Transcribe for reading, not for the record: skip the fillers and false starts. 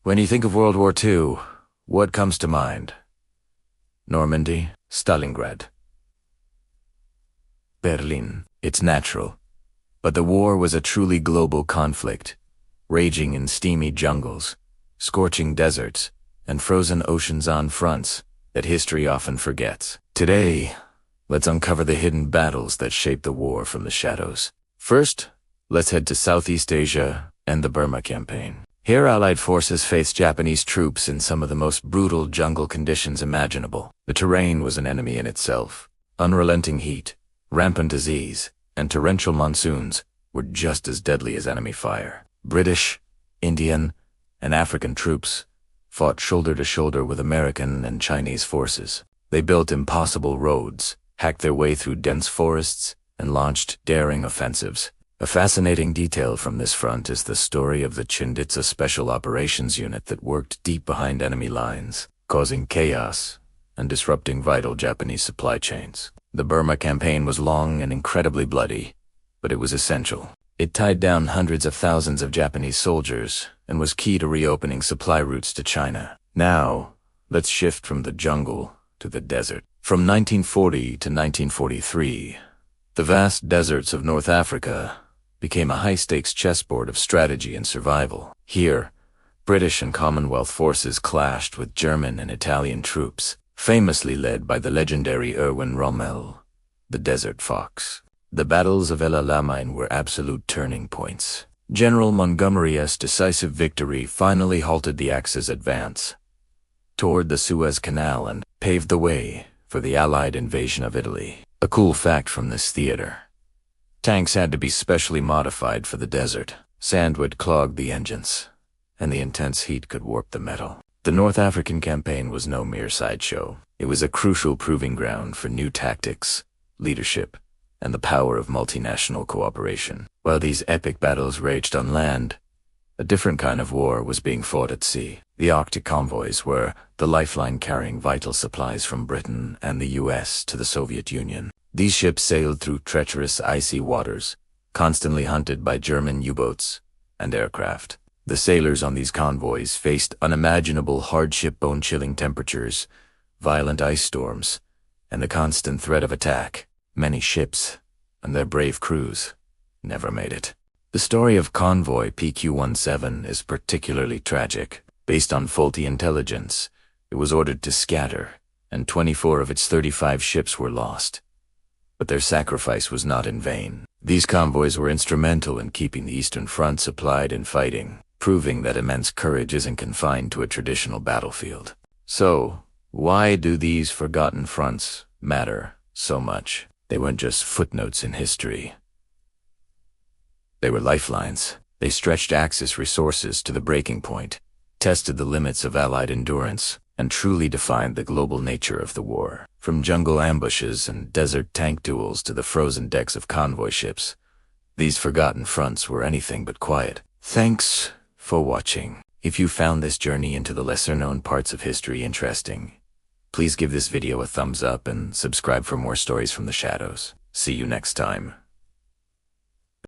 When you think of World War II, what comes to mind? Normandy, Stalingrad, Berlin. It's natural. But the war was a truly global conflict, raging in steamy jungles, scorching deserts, and frozen oceans on fronts that history often forgets. Today, let's uncover the hidden battles that shaped the war from the shadows. First, let's head to Southeast Asia and the Burma campaign. Here, Allied forces faced Japanese troops in some of the most brutal jungle conditions imaginable. The terrain was an enemy in itself. Unrelenting heat, rampant disease, and torrential monsoons were just as deadly as enemy fire. British, Indian, and African troops fought shoulder to shoulder with American and Chinese forces. They built impossible roads, hacked their way through dense forests, and launched daring offensives. A fascinating detail from this front is the story of the Chinditsa Special Operations Unit that worked deep behind enemy lines, causing chaos and disrupting vital Japanese supply chains. The Burma campaign was long and incredibly bloody, but it was essential. It tied down hundreds of thousands of Japanese soldiers and was key to reopening supply routes to China. Now, let's shift from the jungle to the desert. From 1940 to 1943, the vast deserts of North Africa became a high-stakes chessboard of strategy and survival. Here, British and Commonwealth forces clashed with German and Italian troops, famously led by the legendary Erwin Rommel, the Desert Fox. The battles of El Alamein were absolute turning points. General Montgomery's decisive victory finally halted the Axis advance toward the Suez Canal and paved the way for the Allied invasion of Italy. A cool fact from this theater: tanks had to be specially modified for the desert. Sand would clog the engines, and the intense heat could warp the metal. The North African campaign was no mere sideshow. It was a crucial proving ground for new tactics, leadership, and the power of multinational cooperation. While these epic battles raged on land, a different kind of war was being fought at sea. The Arctic convoys were the lifeline carrying vital supplies from Britain and the US to the Soviet Union. These ships sailed through treacherous icy waters, constantly hunted by German U-boats and aircraft. The sailors on these convoys faced unimaginable hardship, bone-chilling temperatures, violent ice storms, and the constant threat of attack. Many ships and their brave crews never made it. The story of convoy PQ-17 is particularly tragic. Based on faulty intelligence, it was ordered to scatter, and 24 of its 35 ships were lost. But their sacrifice was not in vain. These convoys were instrumental in keeping the Eastern Front supplied and fighting, proving that immense courage isn't confined to a traditional battlefield. So, why do these forgotten fronts matter so much? They weren't just footnotes in history. They were lifelines. They stretched Axis resources to the breaking point, tested the limits of Allied endurance, and truly defined the global nature of the war. From jungle ambushes and desert tank duels to the frozen decks of convoy ships, these forgotten fronts were anything but quiet. Thanks for watching. If you found this journey into the lesser-known parts of history interesting, please give this video a thumbs up and subscribe for more stories from the shadows. See you next time.